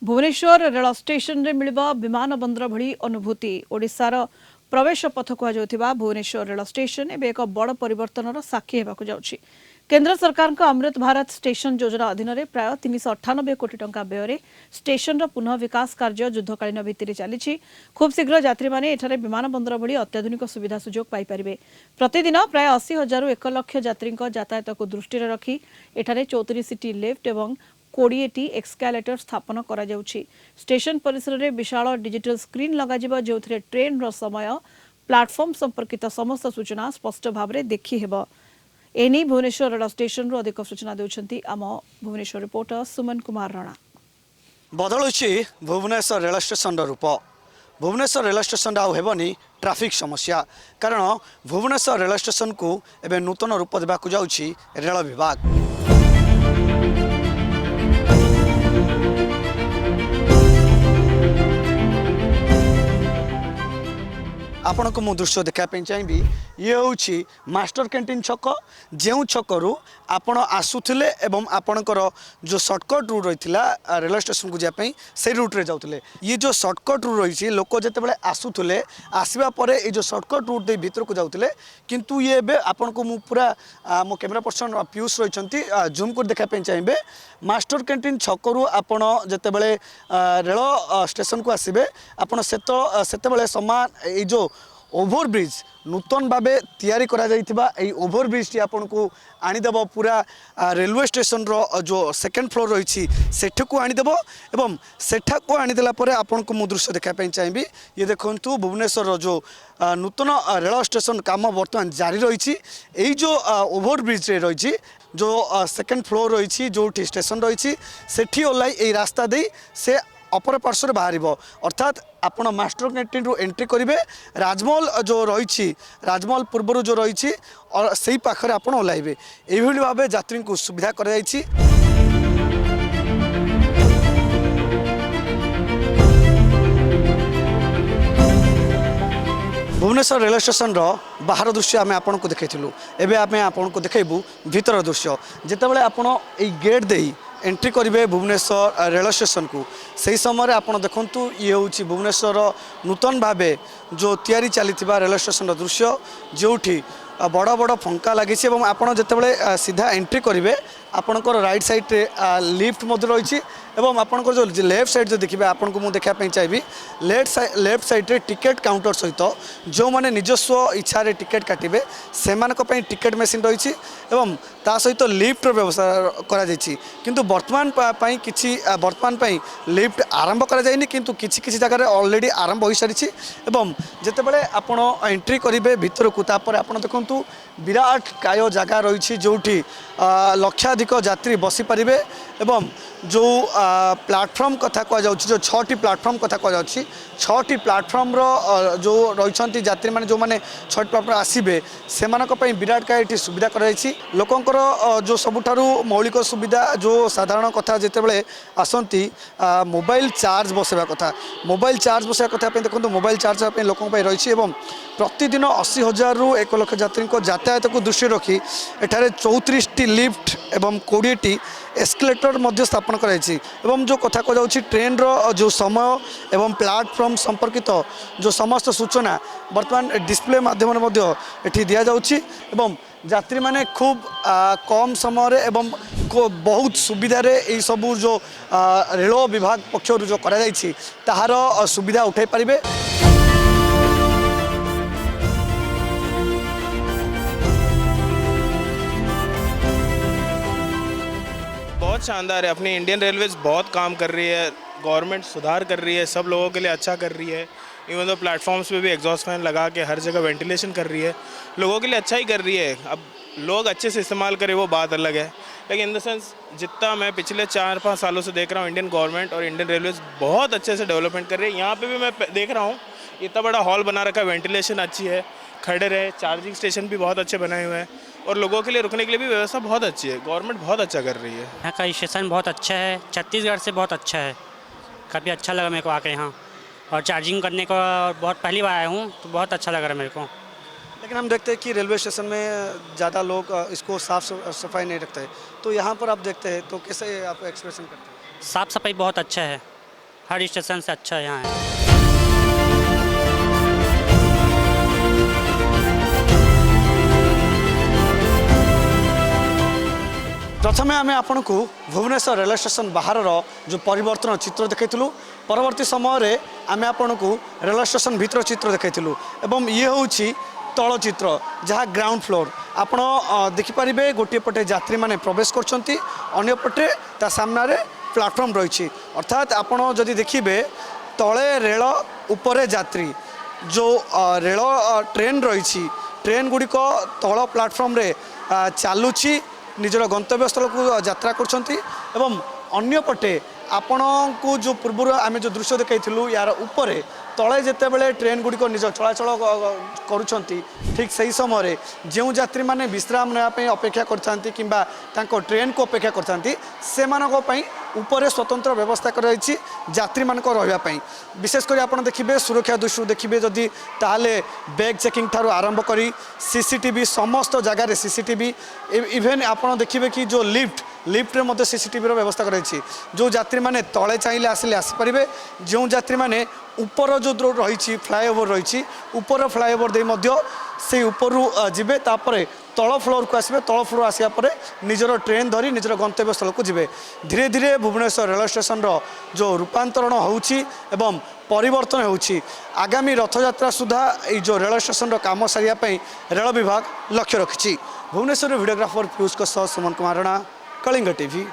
Bhubaneswar rail station रे मिलिबा विमान बंदर भली अनुभूति ओडिशार प्रवेश पथ कुआ भुवनेश्वर रेल स्टेशन एवं एक बड़ परिवर्तन साक्षी होगा जाउछि। केंद्र सरकार अमृत भारत स्टेशन योजना अधीन प्राय 398 कोटी टंका व्यय स्टेशन पुनः विकास कार्य युद्धकालीन भित्ति चली। खूब शीघ्र यात्री माने एठारे विमान बंदर भली अत्याधुनिक सुविधा सुजोग पाइपारे। प्रतिदिन प्राय 80,000 रु 1 लाख यात्री यातायात को दृष्टि रखी एठारे 34 टी लिफ्ट और 20टी एक्सकालेटर स्थापन करा जाउछि। स्टेशन परिसर में विशाल डिजिटल स्क्रीन लगाजिबा जोथिरे ट्रेन रो समय प्लाटफॉर्म संपर्कित समस्त सूचना स्पष्ट भाव में देखि हेबो। एनी भुवनेश्वर रेल स्टेशन रो अधिक सूचना देउछंती आम Bhubaneswar reporter Suman Kumar Rana. बदलुछि Bhubaneswar rail station रूप। भुवनेश्वर रेल स्टेशन आउ हेबनी ट्रैफिक समस्या कारण भुवनेश्वर रेल स्टेशन को एबे नूतन रूप देबाकु जाउछि रेल विभाग। आपण को मु दृश्य देखापी चाहिए ये हूँ मास्टर कैंटीन छक जो छकु आपण आसुले एवं आपणकर जो सर्टकट रूट रही रेल स्टेशन को जापाई से रूट्रे जाते ये जो सर्टकट रूट रही लोक जिते आसुले आसवा पर ये जो सर्टकट रूट दे भीतर को जाते किंतु ये आपण को मु पूरा मो कैमेरा पर्सन पीयूष रही जूम कर देखापी चाहिए मास्टर कैंटीन छकु आपण जिते रेल स्टेशन को आसबे आपण से समान ये जो ओभरब्रिज नूतन भाव तैयारी करा जाइथिबा एई ओभरब्रिज टी आपन को आनीदेव पूरा रेलवे स्टेशन रो जो सेकेंड फ्लोर रही सेठू आनीदेव एवं सेठा को आनीदेला परे आपन को मु दृश्य देखापी चाहिए ये देखंतु भुवनेश्वर जो नूतन रेल स्टेशन काम वर्तमान जारी रही एई जो ओभरब्रिज रे रही जो सेकेंड फ्लोर रही जो स्टेशन रही सेठी ओलाई एई रास्ता दे से अपर पार्श्व बाहर अर्थात आपण मास्टर कैंटीन रू एंट्री करेंगे राजमहल जो रही राजमहल पूर्वर जो रही और से ही पाखे आप ओह्लैबे यही भाव यात्री को सुविधा कर। भुवनेश्वर रेल स्टेशन रो बाहर दृश्य आम आपन को देखु एवं आम आपन को देखु भीतर दृश्य जितेबाला आपण गेट दे एंट्री करेंगे भुवनेश्वर रेल स्टेशन को सही समय आपड़ देखु ये हूँ भुवनेश्वर नूतन भाव जो तैयारी चली रेल स्टेशन दृश्य जो बड़ बड़ फंका लगी आपड़ जिते सीधा एंट्री करेंगे आपणकर राइट साइड रे लिफ्ट रही एवं आपणकर जो लेफ्ट साइड जो देखिए आपन को मुझे देखापी चाहिए लेफ्ट साइड रे टिकेट काउंटर सहित जो मैंने निजस्व इच्छा रे टिकेट काटे से टिकेट मेसीन रही एवं ता सहित लिफ्ट व्यवस्था किंतु वर्तमान किसी वर्तमान लिफ्ट आरंभ कराइनि किंतु किसी जगह ऑलरेडी आरंभ हो सारी एवं जितेबाला आपड़ एंट्री करेंगे भीतर को तापर आपड़ देखु विराट काय जगह रही जो लक्षाधिक यात्री बसी पारे एवं जो प्लाटफॉर्म कथा कह जो 6टी प्लाटफॉर्म कथा कह 6टी प्लाटफॉर्म जो रही यात्री मैंने जो मैंने 6टी प्लाटफॉर्म आसबे से विराट काय ये सुविधा कर लोकंर जो सबुठारु मौलिक सुविधा जो साधारण कथा जितेबाला आसती मोबाइल चार्ज बसवा कथा मोबाइल चार्ज बसवा कथा देखो मोबाइल चार्ज लोक रही प्रतिदिन 80,000 रु 1 लाख यात्री यातायात को दृष्टि रखी एठारे 34टी लिफ्ट एवं 20टी एस्केलेटर मध्य स्थापन कराई एवं जो कथा कह ट्रेन रो जो समय एवं प्लाटफॉर्म संपर्कित जो समस्त सूचना वर्तमान डिस्प्ले माध्यम एठी दिया जाउछि एवं यात्री माने खूब कम समय एवं बहुत सुविधा रे सबू जो रेल विभाग पक्षर जो करा जाइछि ताहार सुविधा उठाई पारिबे। बहुत शानदार है। अपनी इंडियन रेलवेज बहुत काम कर रही है, गवर्नमेंट सुधार कर रही है, सब लोगों के लिए अच्छा कर रही है। इवन तो प्लेटफॉर्म्स पे भी एग्जॉस्ट फैन लगा के हर जगह वेंटिलेशन कर रही है, लोगों के लिए अच्छा ही कर रही है। अब लोग अच्छे से इस्तेमाल करें वो बात अलग है, लेकिन इन द सेंस जितना मैं पिछले 4-5 सालों से देख रहा हूँ इंडियन गवर्नमेंट और इंडियन रेलवेज बहुत अच्छे से डेवलपमेंट कर रही है। यहाँ पर भी मैं देख रहा हूँ इतना बड़ा हॉल बना रखा है, वेंटिलेशन अच्छी है, खड़े रहे, चार्जिंग स्टेशन भी बहुत अच्छे बनाए हुए हैं और लोगों के लिए रुकने के लिए भी व्यवस्था बहुत अच्छी है। गवर्नमेंट बहुत अच्छा कर रही है। यहाँ का स्टेशन बहुत अच्छा है, छत्तीसगढ़ से बहुत अच्छा है, काफ़ी अच्छा लगा मेरे को आके यहाँ। और चार्जिंग करने को बहुत पहली बार आया हूँ तो बहुत अच्छा लग रहा है मेरे को। लेकिन हम देखते हैं कि रेलवे स्टेशन में ज़्यादा लोग इसको साफ सफाई नहीं रखते हैं, तो यहाँ पर आप देखते हैं तो कैसे आप एक्सप्रेशन करते हैं? साफ़ सफाई बहुत अच्छा है, हर स्टेशन से अच्छा यहाँ है। प्रथमे आम आपन को भुवनेश्वर रेलवे स्टेशन बाहर जो परिवर्तन चित्र देखु परवर्ती समय आम आपन को रेलवे स्टेशन भीतर चित्र देखु एवं ये हूँ तल चित्र जहाँ ग्राउंड फ्लोर आपण देखिपारे गोटे पटे यात्री मैंने प्रवेश करपटे ता सामने प्लाटफर्म रही अर्थात आपण जदि देखिए तले रेल उपरे यात्री जो रेल ट्रेन रही ट्रेन गुड़िक तल प्लाटफर्म रे चलुची निजर गंतव्य स्थल को यात्रा कर अन्यपटे आपण को जो पूर्व आम जो दृश्य देखु यार उपरे तले जितेबाला ट्रेन गुड़िक निज चलाचल करुँच ठीक सही समय जो यात्री मैंने विश्राम नापी अपेक्षा करते कि ट्रेन को अपेक्षा करते उपरे स्वतंत्र व्यवस्था कराई यात्री मान रही विशेषकर आप देखिए सुरक्षा दृष्टि देखिए जदि ताले बैग चेकिंग ठारू आरंभ करी सीसीटीवी समस्त जगार सीसीटीवी इवेन आप देखिए कि जो लिफ्ट रे मध्य सीसीटीवी व्यवस्था कराई जो यात्री मैंने तले चाहिए आसिले आसीपारे जो यात्री मैंने ऊपर जो रही फ्लाईओवर रही ऊपर फ्लाईओवर दे से ऊपर जीवे तापर तल फ्लोर को आसबे तल फ्लोर आसिया परे निजर ट्रेन धरी निजर गंतव्य स्थल को जीवे धीरे धीरे भुवनेश्वर रेलवे स्टेशन जो रूपांतरण होउची एवं परिवर्तन होउची आगामी रथयात्रा सुधा ये जो रेलवे स्टेशन काम सारिया रेल विभाग लक्ष्य रखिछि। Bhubaneswar videographer Piyush Suman Kumar Rana Kalinga TV.